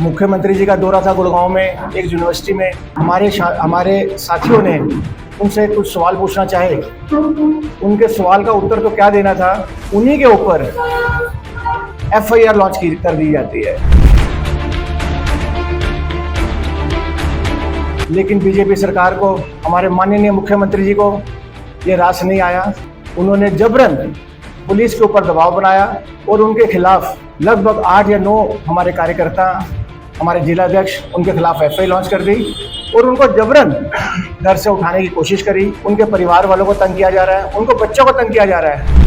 मुख्यमंत्री जी का दौरा था गुड़गांव में एक यूनिवर्सिटी में। हमारे साथियों ने उनसे कुछ सवाल पूछना चाहे। उनके सवाल का उत्तर तो क्या देना था, उन्हीं के ऊपर FIR लॉन्च कर दी जाती है। लेकिन बीजेपी सरकार को, हमारे माननीय मुख्यमंत्री जी को ये रास नहीं आया। उन्होंने जबरन पुलिस के ऊपर दबाव बनाया और उनके खिलाफ लगभग 8 या 9 हमारे कार्यकर्ता, हमारे जिलाध्यक्ष, उनके खिलाफ FIR लॉन्च कर दी और उनको जबरन घर से उठाने की कोशिश करी। उनके परिवार वालों को तंग किया जा रहा है, उनको बच्चों को तंग किया जा रहा है।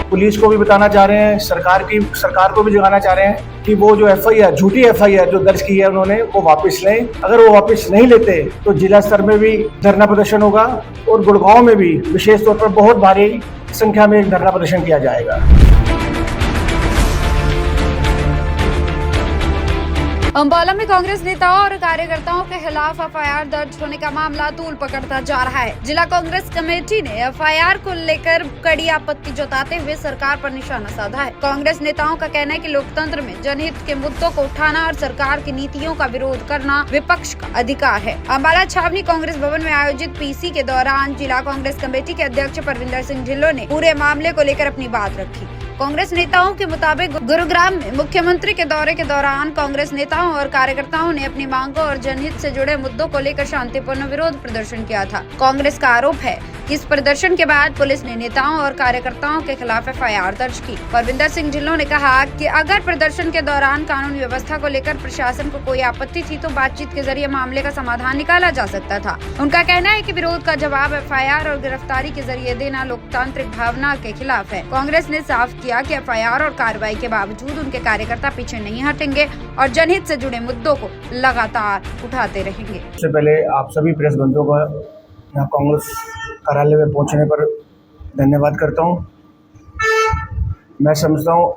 पुलिस को भी बताना चाह रहे हैं, सरकार को भी जगाना चाह रहे हैं कि वो जो FIR, झूठी FIR जो दर्ज की है उन्होंने, वो वापस लें। अगर वो वापस नहीं लेते तो जिला स्तर में भी धरना प्रदर्शन होगा और गुड़गांव में भी विशेष तौर पर बहुत भारी संख्या में धरना प्रदर्शन किया जाएगा। अंबाला में कांग्रेस नेताओं और कार्यकर्ताओं के खिलाफ FIR दर्ज होने का मामला तूल पकड़ता जा रहा है। जिला कांग्रेस कमेटी ने FIR को लेकर कड़ी आपत्ति जताते हुए सरकार पर निशाना साधा है। कांग्रेस नेताओं का कहना है कि लोकतंत्र में जनहित के मुद्दों को उठाना और सरकार की नीतियों का विरोध करना विपक्ष का अधिकार है। अंबाला छावनी कांग्रेस भवन में आयोजित PC के दौरान जिला कांग्रेस कमेटी के अध्यक्ष परविंदर सिंह ढिल्लों ने पूरे मामले को लेकर अपनी बात रखी। कांग्रेस नेताओं के मुताबिक गुरुग्राम में मुख्यमंत्री के दौरे के दौरान कांग्रेस नेताओं और कार्यकर्ताओं ने अपनी मांगों और जनहित से जुड़े मुद्दों को लेकर शांतिपूर्ण विरोध प्रदर्शन किया था। कांग्रेस का आरोप है कि इस प्रदर्शन के बाद पुलिस ने नेताओं और कार्यकर्ताओं के खिलाफ FIR दर्ज की। परविंदर सिंह ढिल्लों ने कहा कि अगर प्रदर्शन के दौरान कानून व्यवस्था को लेकर प्रशासन को कोई आपत्ति थी तो बातचीत के जरिए मामले का समाधान निकाला जा सकता था। उनका कहना है कि विरोध का जवाब FIR और गिरफ्तारी के जरिए देना लोकतांत्रिक भावना के खिलाफ है। कांग्रेस ने साफ किया कि FIR और कार्रवाई के बावजूद उनके कार्यकर्ता पीछे नहीं हटेंगे और जनहित से जुड़े मुद्दों को लगातार उठाते रहेंगे। सबसे पहले आप सभी प्रेस बंधुओं का यहाँ कांग्रेस कार्यालय में पहुँचने पर धन्यवाद करता हूँ। मैं समझता हूँ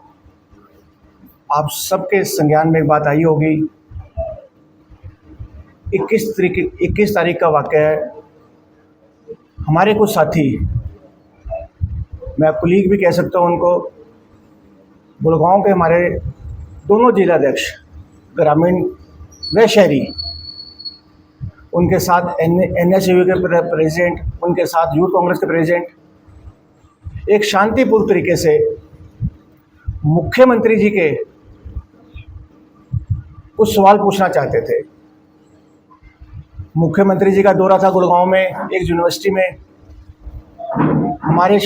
आप सबके संज्ञान में एक बात आई होगी। 21 तारीख का वाक़या है। हमारे कुछ साथी, मैं कुलीग भी कह सकता हूँ उनको, गुड़गांव के हमारे दोनों जिलाध्यक्ष, ग्रामीण व शहरी, उनके साथ NSU के प्रेसिडेंट, उनके साथ यूथ कांग्रेस के प्रेसिडेंट, एक शांतिपूर्ण तरीके से मुख्यमंत्री जी के कुछ सवाल पूछना चाहते थे। मुख्यमंत्री जी का दौरा था गुड़गांव में एक यूनिवर्सिटी में। हमारे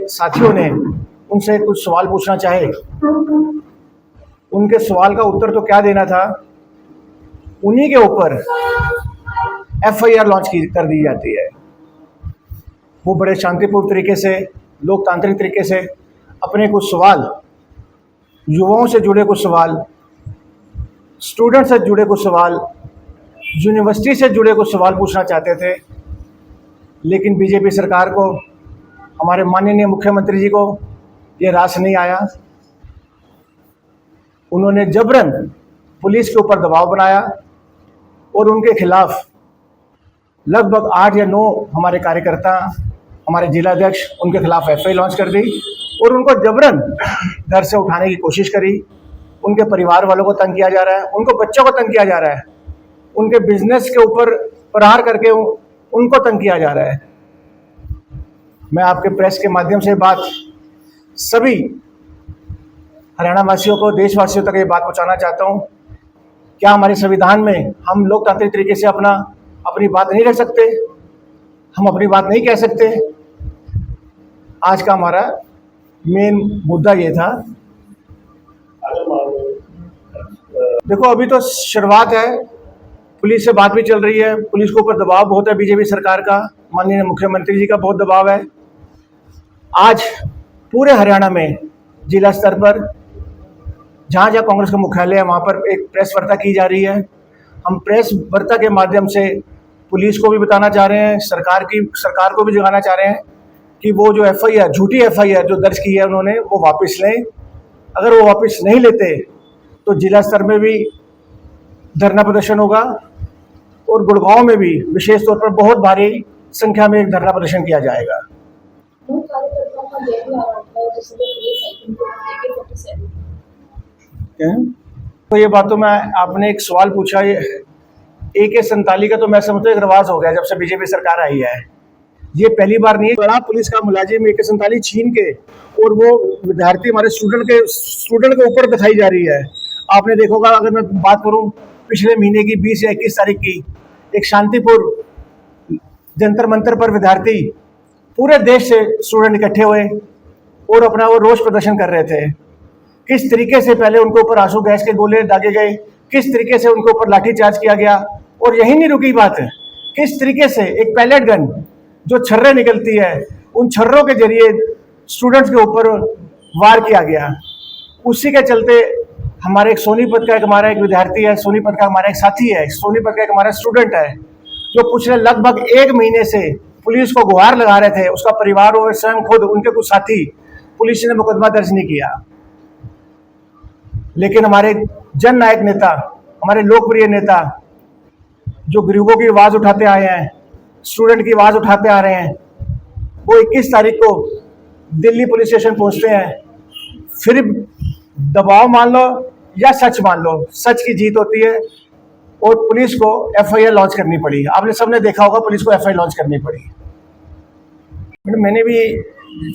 साथियों ने उनसे कुछ सवाल पूछना चाहे। उनके सवाल का उत्तर तो क्या देना था, उन्हीं के ऊपर FIR लॉन्च कर दी जाती है। वो बड़े शांतिपूर्ण तरीके से, लोकतांत्रिक तरीके से अपने कुछ सवाल, युवाओं से जुड़े कुछ सवाल, स्टूडेंट से जुड़े कुछ सवाल, यूनिवर्सिटी से जुड़े कुछ सवाल पूछना चाहते थे। लेकिन बीजेपी सरकार को, हमारे माननीय मुख्यमंत्री जी को ये रास नहीं आया। उन्होंने जबरन पुलिस के ऊपर दबाव बनाया और उनके खिलाफ लगभग 8 या 9 हमारे कार्यकर्ता, हमारे जिलाध्यक्ष, उनके खिलाफ FIR लॉन्च कर दी और उनको जबरन घर से उठाने की कोशिश करी। उनके परिवार वालों को तंग किया जा रहा है, उनको बच्चों को तंग किया जा रहा है, उनके बिजनेस के ऊपर प्रहार करके उनको तंग किया जा रहा है। मैं आपके प्रेस के माध्यम से बात सभी हरियाणा वासियों को, देशवासियों तक ये बात पहुंचाना चाहता हूं। क्या हमारे संविधान में हम लोकतांत्रिक तरीके से अपनी बात नहीं रख सकते? हम अपनी बात नहीं कह सकते? आज का हमारा मेन मुद्दा ये था। देखो, अभी तो शुरुआत है, पुलिस से बात भी चल रही है, पुलिस के ऊपर दबाव बहुत है, बीजेपी सरकार का, माननीय मुख्यमंत्री जी का बहुत दबाव है। आज पूरे हरियाणा में जिला स्तर पर जहाँ जहाँ कांग्रेस का मुख्यालय है वहाँ पर एक प्रेस वार्ता की जा रही है। हम प्रेस वार्ता के माध्यम से पुलिस को भी बताना चाह रहे हैं, सरकार को भी जगाना चाह रहे हैं कि वो जो FIR, झूठी FIR जो दर्ज की है उन्होंने, वो वापस लें। अगर वो वापस नहीं लेते तो जिला स्तर में भी धरना प्रदर्शन होगा और गुड़गांव में भी विशेष तौर पर बहुत भारी संख्या में धरना प्रदर्शन किया जाएगा। का गेट भी आ रहा था जिसमें पुलिस आई थिंक AK-47 तो ये बात तो मैं आपने एक सवाल पूछा, ये AK-47 का तो मैं समझता हूँ एक रिवाज हो गया जब से बीजेपी सरकार आई है। ये पहली बार नहीं है। बड़ा पुलिस का मुलाजिम AK-47 छीन के और वो विद्यार्थी हमारे स्टूडेंट के ऊपर दिखाई जा रही है। आपने देखा होगा, अगर मैं बात करूं पिछले महीने की 20 या 21 तारीख की, एक शांतिपुर जंतर मंतर पर विद्यार्थी पूरे देश से स्टूडेंट इकट्ठे हुए और अपना वो रोष प्रदर्शन कर रहे थे। किस तरीके से पहले उनके ऊपर आंसू गैस के गोले दागे गए, किस तरीके से उनके ऊपर लाठीचार्ज किया गया, और यही नहीं रुकी बात, किस तरीके से एक पैलेट गन जो छर्रे निकलती है, उन छर्रों के जरिए स्टूडेंट्स के ऊपर वार किया गया। उसी के चलते हमारे एक सोनीपत का हमारा एक विद्यार्थी है, सोनीपत का हमारा एक साथी है, सोनीपत का एक हमारा स्टूडेंट है, जो पिछले लगभग 1 महीने से पुलिस को गुहार लगा रहे थे, उसका परिवार और स्वयं खुद उनके कुछ साथी, पुलिस ने मुकदमा दर्ज नहीं किया। लेकिन हमारे जन नायक नेता, हमारे लोकप्रिय नेता जो गरीबों की आवाज़ उठाते आए हैं, स्टूडेंट की आवाज़ उठाते आ रहे हैं, वो 21 तारीख को दिल्ली पुलिस स्टेशन पहुंचते हैं। फिर दबाव मान लो या सच मान लो, सच की जीत होती है और पुलिस को FIR लॉन्च करनी पड़ी। आपने सबने देखा होगा, पुलिस को FIR लॉन्च करनी पड़ी। मैंने भी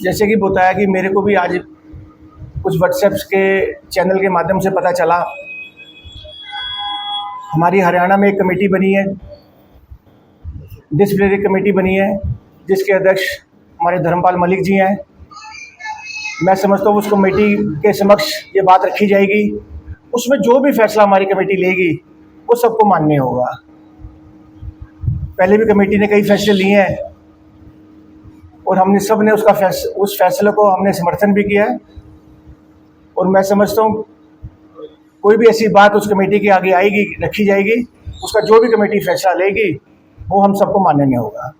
जैसे कि बताया कि मेरे को भी आज कुछ व्हाट्सएप्स के चैनल के माध्यम से पता चला, हमारी हरियाणा में एक कमेटी बनी है, डिसिप्लिनरी कमेटी बनी है, जिसके अध्यक्ष हमारे धर्मपाल मलिक जी हैं। मैं समझता हूँ उस कमेटी के समक्ष ये बात रखी जाएगी, उसमें जो भी फैसला हमारी कमेटी लेगी वो सबको मान्य होगा। पहले भी कमेटी ने कई फैसले लिए हैं और हमने सब ने उस फैसले को हमने समर्थन भी किया है, और मैं समझता हूँ कोई भी ऐसी बात उस कमेटी के आगे आएगी, रखी जाएगी, उसका जो भी कमेटी फैसला लेगी वो हम सबको मान्य नहीं होगा।